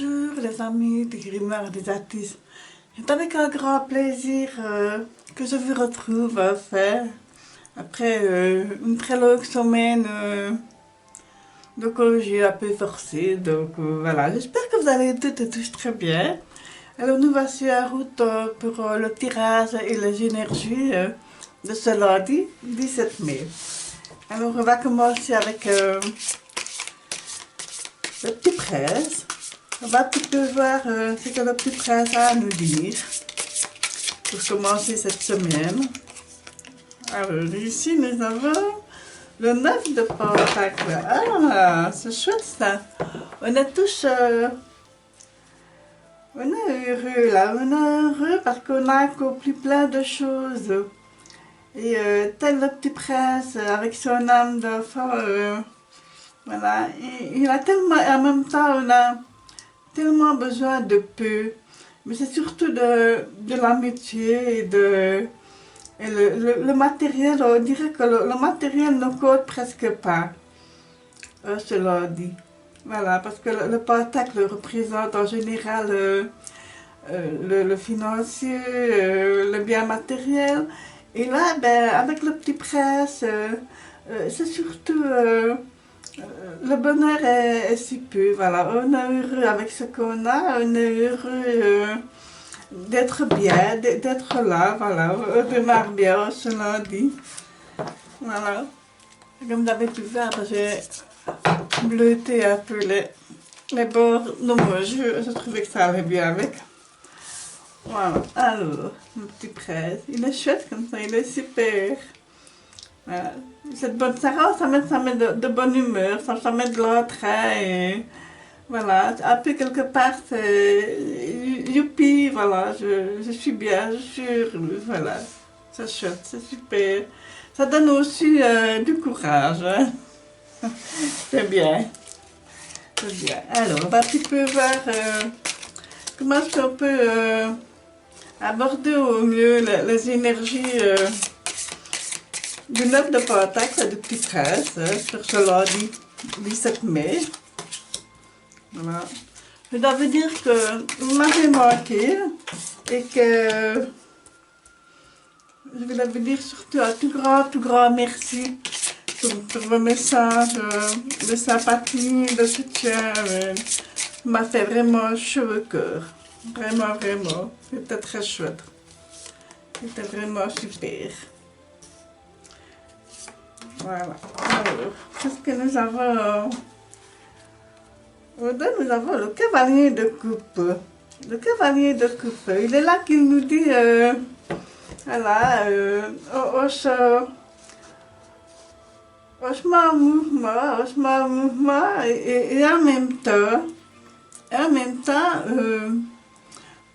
Bonjour les amis des grimeurs et des artistes. C'est avec un grand plaisir que je vous retrouve après une très longue semaine de congé un peu forcé. Donc voilà, j'espère que vous allez toutes et tous très bien. Alors nous voici en route pour le tirage et les énergies de ce lundi 17 mai. Alors on va commencer avec le petit prince. On va un petit peu voir ce que le petit prince a à nous dire pour commencer cette semaine. Alors ici nous avons le 9 de pentacle. Ah, c'est chouette ça. On est tous on est heureux là, on est heureux parce qu'on a accompli plein de choses. Et tel le petit prince avec son âme d'enfant, voilà, il a tellement, en même temps on a tellement besoin de peu, mais c'est surtout de l'amitié et le matériel, on dirait que le matériel ne compte presque pas, cela dit. Voilà, parce que le pentacle représente en général le financier, le bien matériel. Et là, ben, avec le petit prince, c'est surtout le bonheur est si peu. Voilà, on est heureux avec ce qu'on a, on est heureux d'être bien, d'être là. Voilà, on démarre bien ce lundi. Voilà, comme vous avez pu voir, j'ai bleuté un peu les bords de mon jeu. Je trouvais que ça allait bien avec. Voilà, alors, le petit prince, il est chouette comme ça, il est super. Voilà. Cette bonne Sarah, ça met de bonne humeur, ça met de l'entrain et voilà, un peu quelque part c'est youpi, voilà, je suis bien, je suis heureuse, voilà, c'est chouette, c'est super. Ça donne aussi du courage, hein. C'est bien, c'est bien. Alors, on va un petit peu voir comment est-ce qu'on peut aborder au mieux les énergies du 9 de pentacle, du petit prince, sur ce lundi 17 mai. Voilà. Je dois vous dire que vous m'avez manqué et que je voulais vous dire surtout un tout grand merci pour vos messages de sympathie, de soutien. Ça m'a fait vraiment chaud au cœur. Vraiment, vraiment. C'était très chouette. C'était vraiment super. Voilà. Alors, qu'est-ce que nous avons? Nous avons le cavalier de coupe. Le cavalier de coupe. Il est là qu'il nous dit, voilà, haussement mouvement, et en même temps,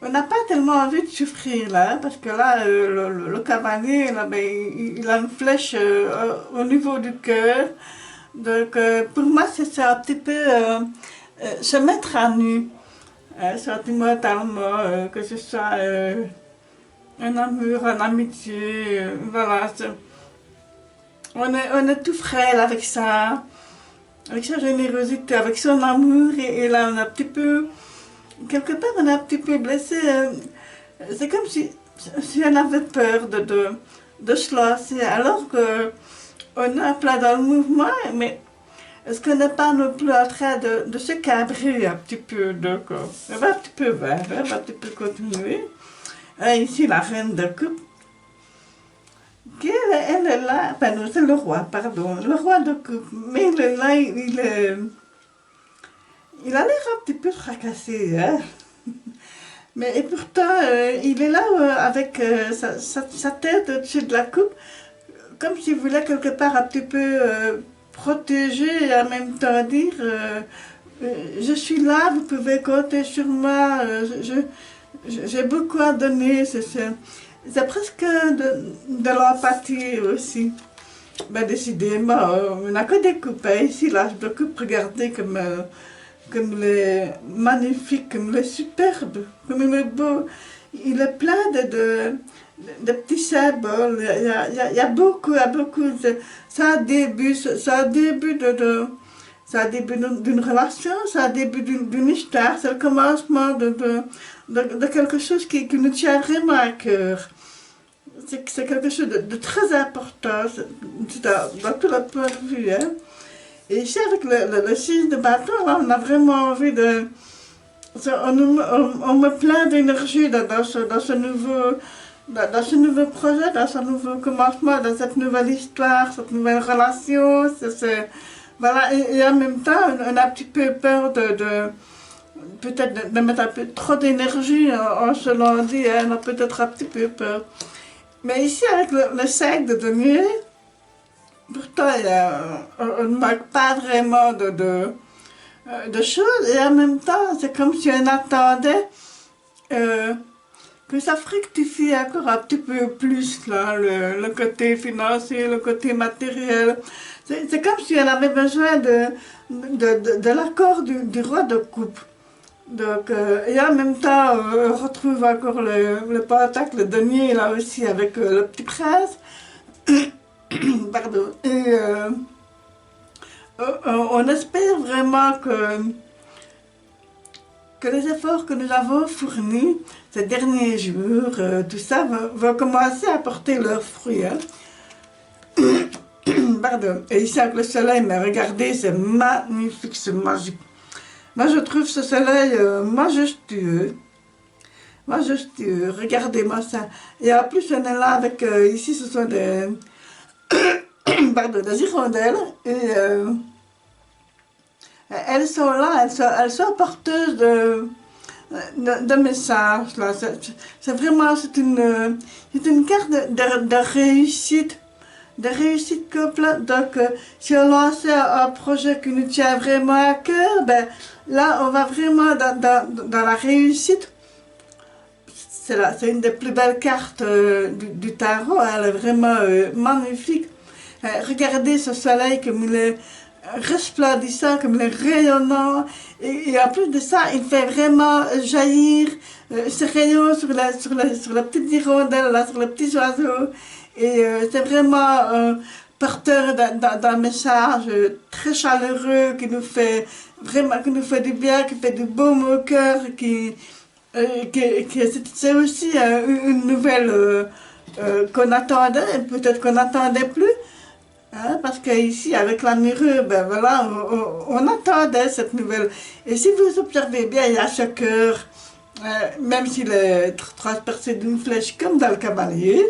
on n'a pas tellement envie de souffrir là, parce que là, le cavalier, là, ben, il a une flèche au niveau du cœur. Donc, pour moi, c'est un petit peu se mettre à nu, sentimentalement, que ce soit un amour, une amitié, voilà. On est tout frêle avec sa générosité, avec son amour, et là, on a un petit peu. Quelque part, on est un petit peu blessé. C'est comme si on avait peur de se lancer, alors qu'on est plein dans le mouvement, mais est-ce qu'on n'est pas non plus en train de se cabrer un petit peu? Donc, on va un petit peu voir, on va un petit peu continuer. Ici, la reine de coupe. Elle est là, enfin non, c'est le roi, pardon, le roi de coupe. Mais il est là, il a l'air un petit peu fracassé, hein? Mais et pourtant, il est là avec sa tête au-dessus de la coupe, comme s'il voulait quelque part un petit peu protéger et en même temps dire je suis là, vous pouvez compter sur moi, j'ai beaucoup à donner. C'est presque de l'empathie aussi. Ben, décidément, on n'a que des coupes, hein. Ici, l'âge de coupe, regardez comme les magnifiques, comme les superbes, comme il est beau. Il est plein de petits symboles. Il y a beaucoup, ça a un début, c'est le début d'une relation, c'est le début d'une histoire, c'est le commencement de quelque chose qui nous tient vraiment à cœur. C'est quelque chose de très important dans tout le point de vue. Hein. Et ici, avec le 6 de bâton, là, on a vraiment envie de... On met plein d'énergie dans ce nouveau projet, dans ce nouveau commencement, dans cette nouvelle histoire, cette nouvelle relation. Voilà. Et en même temps, on a un petit peu peur peut-être de mettre un peu trop d'énergie en se l'en dit, hein, on a peut-être un petit peu peur. Mais ici, avec le 5 de denier, pourtant, on ne manque pas vraiment de choses. Et en même temps, c'est comme si on attendait que ça fructifie encore un petit peu plus, là, le côté financier, le côté matériel. C'est comme si on avait besoin de l'accord du roi de coupe. Donc, et en même temps, on retrouve encore le pentacle, le denier, là aussi, avec le petit prince. Pardon. Et on espère vraiment que les efforts que nous avons fournis ces derniers jours, tout ça, va commencer à porter leurs fruits. Hein. Pardon. Et ici, avec le soleil, mais regardez, c'est magnifique, c'est magique. Moi, je trouve ce soleil majestueux. Majestueux. Regardez-moi ça. Et en plus, on est là avec... ici, ce sont des... pardon, des hirondelles. Et elles sont là, elles sont porteuses de messages. Là. C'est vraiment... C'est une carte de réussite. De réussite complète. Donc, si on lance un projet qui nous tient vraiment à cœur, ben, là, on va vraiment dans la réussite. C'est une des plus belles cartes du tarot. Hein, elle est vraiment magnifique. Regardez ce soleil comme il est resplendissant, comme il est rayonnant. Et en plus de ça, il fait vraiment jaillir ce rayon sur la petite hirondelle, là, sur les petits oiseaux. Et c'est vraiment porteur d'un message très chaleureux qui nous fait du bien, qui fait du baume au cœur, c'est aussi une nouvelle qu'on attendait, peut-être qu'on n'attendait plus, hein, parce qu'ici avec la mirreur, ben voilà, on attendait cette nouvelle. Et si vous observez bien, il y a ce cœur, même s'il est transpercé d'une flèche comme dans le cavalier.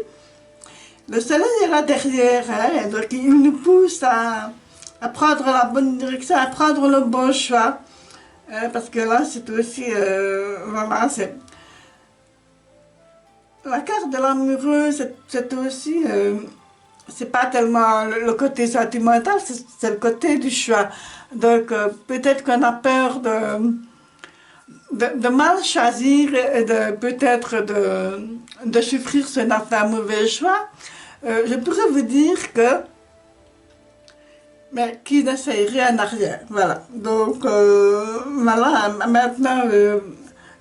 Le soleil est là derrière, hein, donc il nous pousse à prendre la bonne direction, à prendre le bon choix. Parce que là, c'est aussi, voilà, c'est... La carte de l'amoureux, c'est aussi... c'est pas tellement le côté sentimental, c'est le côté du choix. Donc, peut-être qu'on a peur de mal choisir et peut-être de souffrir si on a fait un mauvais choix. Je pourrais vous dire que mais qui n'essaye rien n'a rien. Voilà. Donc, voilà, maintenant,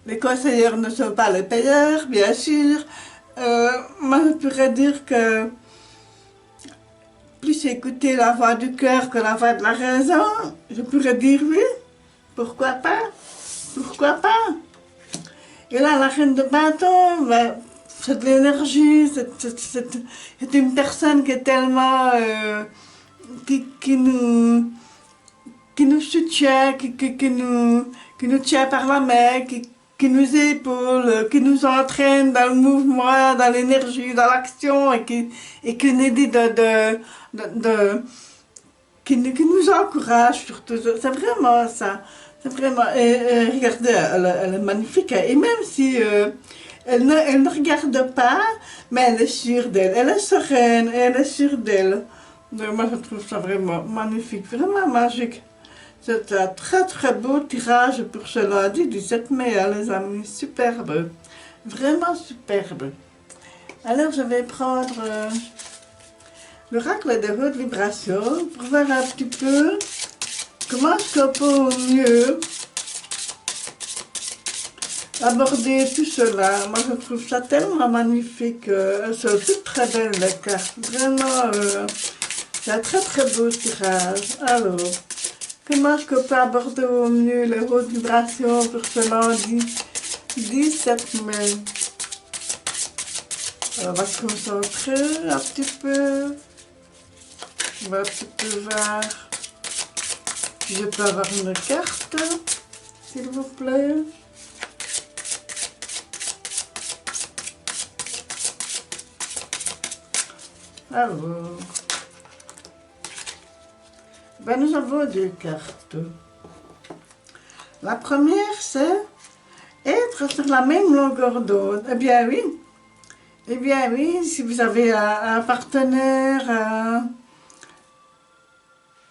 les conseillers ne sont pas les payeurs, bien sûr. Moi, je pourrais dire que plus écouter la voix du cœur que la voix de la raison, je pourrais dire oui. Pourquoi pas? Pourquoi pas? Et là, la reine de bâton, ben, c'est de l'énergie, c'est une personne qui est tellement... qui nous soutient, qui nous tient par la main, qui nous épaule, qui nous entraîne dans le mouvement, dans l'énergie, dans l'action, et qui nous dit qui nous encourage surtout. C'est vraiment ça. C'est vraiment... Et regardez, elle est magnifique. Et même si elle ne regarde pas, mais elle est sûre d'elle. Elle est sereine, elle est sûre d'elle. Donc moi je trouve ça vraiment magnifique, vraiment magique. C'est un très très beau tirage pour ce lundi du 7 mai, hein, les amis. Superbe. Vraiment superbe. Alors je vais prendre l'oracle de haute vibration pour voir un petit peu comment est-ce qu'on peut au mieux aborder tout cela. Moi je trouve ça tellement magnifique. Elles sont toutes très belles les cartes. Vraiment, c'est un très très beau tirage. Alors, Comment est-ce qu'on peut aborder au mieux les hautes vibrations pour ce lundi 17 mai? On va se concentrer un petit peu. On va un petit peu voir. Si je peux avoir une carte, s'il vous plaît. Alors, ben nous avons deux cartes. La première, c'est être sur la même longueur d'onde. Eh bien oui, si vous avez un partenaire,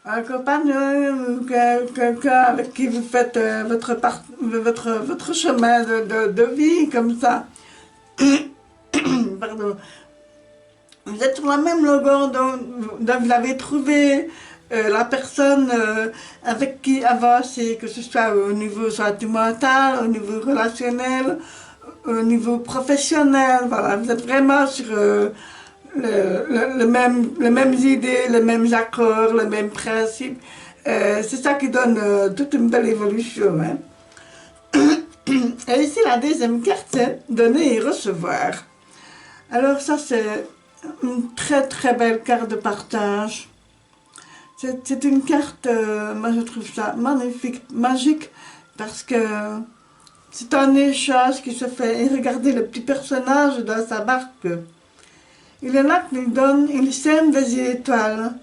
un compagnon ou quelqu'un avec qui vous faites votre chemin de vie comme ça. Pardon. Vous êtes sur la même longueur d'onde, donc vous avez trouvé la personne avec qui avancer, que ce soit au niveau sentimental, au niveau relationnel, au niveau professionnel. Voilà, vous êtes vraiment sur les mêmes idées, les mêmes accords, les mêmes principes. C'est ça qui donne toute une belle évolution. Hein. Et ici, la deuxième carte, c'est donner et recevoir. Alors ça, c'est une très très belle carte de partage. C'est une carte, moi je trouve ça magnifique, magique, parce que c'est un échange qui se fait. Et regardez le petit personnage dans sa barque. Il est là qu'il donne, il sème des étoiles.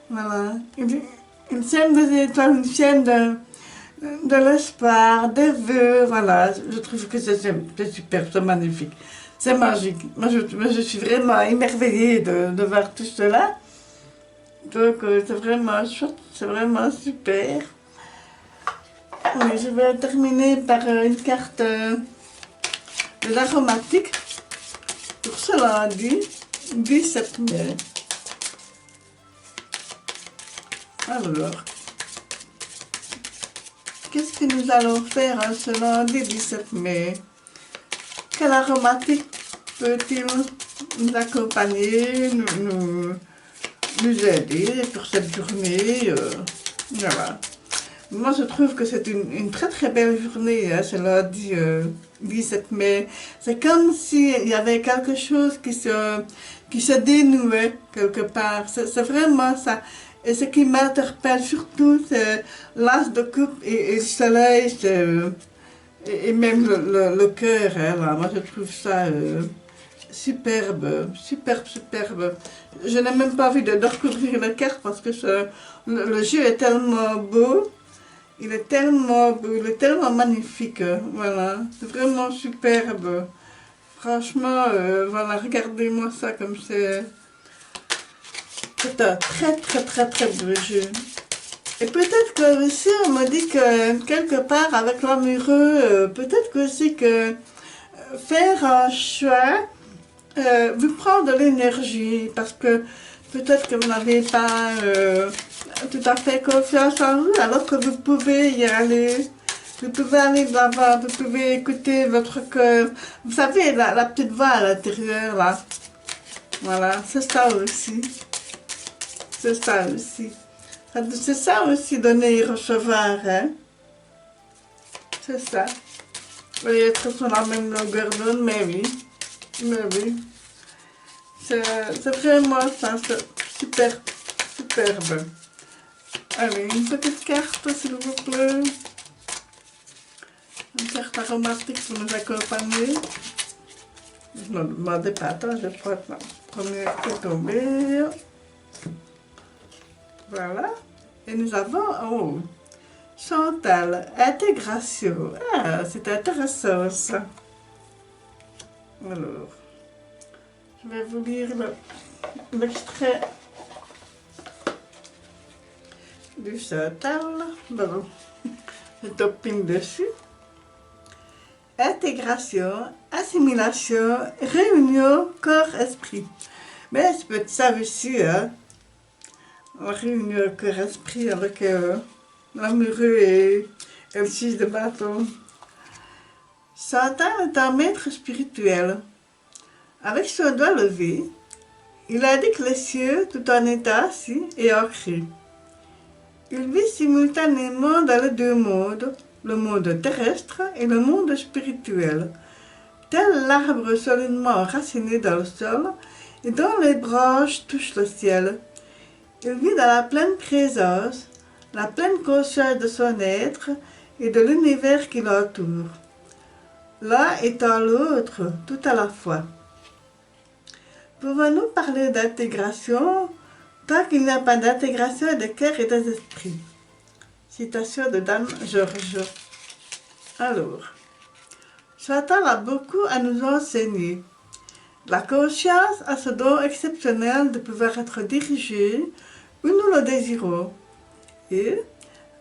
Voilà. Il sème des étoiles, il sème de l'espoir, des vœux. Voilà. Je trouve que c'est super, c'est magnifique. C'est magique. Moi, je suis vraiment émerveillée de voir tout cela. Donc, c'est vraiment chouette, c'est vraiment super. Oui, je vais terminer par une carte de l'aromatique pour ce lundi 17 mai. Alors, qu'est-ce que nous allons faire ce lundi 17 mai? Quel aromatique peut-il nous accompagner, nous aider pour cette journée? Voilà. Moi, je trouve que c'est une très très belle journée, hein, ce lundi 17 mai. C'est comme s'il y avait quelque chose qui se dénouait quelque part. C'est vraiment ça. Et ce qui m'interpelle surtout, c'est l'as de coupe et le soleil, et même le cœur. Hein, là. Moi, je trouve ça superbe, superbe. Je n'ai même pas envie de recouvrir la carte parce que le jeu est tellement beau. Il est tellement beau, il est tellement magnifique. Voilà, c'est vraiment superbe. Franchement, voilà, regardez-moi ça comme c'est. C'est un très beau jeu. Et peut-être que aussi on me dit que quelque part avec l'amoureux, peut-être que aussi que faire un choix vous prend de l'énergie parce que peut-être que vous n'avez pas tout à fait confiance en vous alors que vous pouvez y aller. Vous pouvez aller de l'avant, vous pouvez écouter votre cœur. Vous savez, la petite voix à l'intérieur là. Voilà, c'est ça aussi. C'est ça aussi. C'est ça aussi, donner et recevoir, hein. C'est ça. Vous voyez, être sur la même longueur d'onde, mais oui. C'est vraiment ça, c'est superbe. Allez, une petite carte, s'il vous plaît. Une carte aromatique pour nous accompagner. Je ne demandais pas, attends, je vais prendre la première qui est tombée. Voilà. Et nous avons, oh, Chantal, intégration. Ah, c'est intéressant ça. Alors, je vais vous lire l'extrait du Chantal. Bon, je topine dessus. Intégration, assimilation, réunion, corps-esprit. Mais c'est peut-être ça aussi, hein. Réunion, corps-esprit avec l'amoureux et le 6 de bâton. Satan est un maître spirituel. Avec son doigt levé, il indique les cieux tout en état assis et ancré. Il vit simultanément dans les deux mondes, le monde terrestre et le monde spirituel, tel l'arbre solidement enraciné dans le sol et dont les branches touchent le ciel. Il vit dans la pleine présence, la pleine conscience de son être et de l'univers qui l'entoure, l'un étant l'autre tout à la fois. Pouvons-nous parler d'intégration tant qu'il n'y a pas d'intégration des cœurs et des esprits? Citation de Dame Georges. Alors, Chantal a beaucoup à nous enseigner. La conscience a ce don exceptionnel de pouvoir être dirigée où nous le désirons et,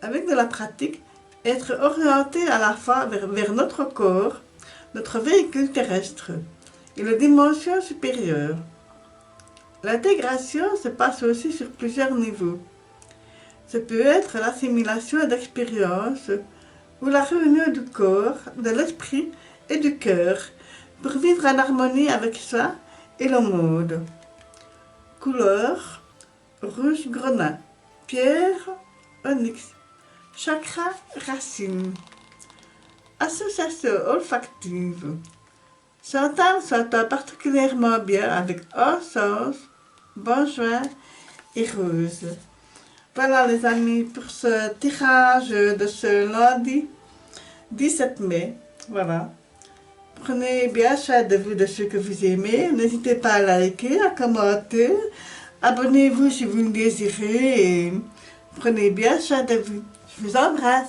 avec de la pratique, être orienté à la fois vers notre corps, notre véhicule terrestre et les dimensions supérieures. L'intégration se passe aussi sur plusieurs niveaux. Ce peut être l'assimilation d'expériences ou la réunion du corps, de l'esprit et du cœur pour vivre en harmonie avec soi et le monde. Couleur, rouge grenat, pierre, onyx, chakra, racine. Association olfactive. Chantal s'entend particulièrement bien avec encens, benjoin et rose. Voilà les amis pour ce tirage de ce lundi 17 mai. Voilà. Prenez bien soin de vous, de ce que vous aimez. N'hésitez pas à liker, à commenter. Abonnez-vous si vous le désirez et prenez bien soin de vous. Je vous embrasse.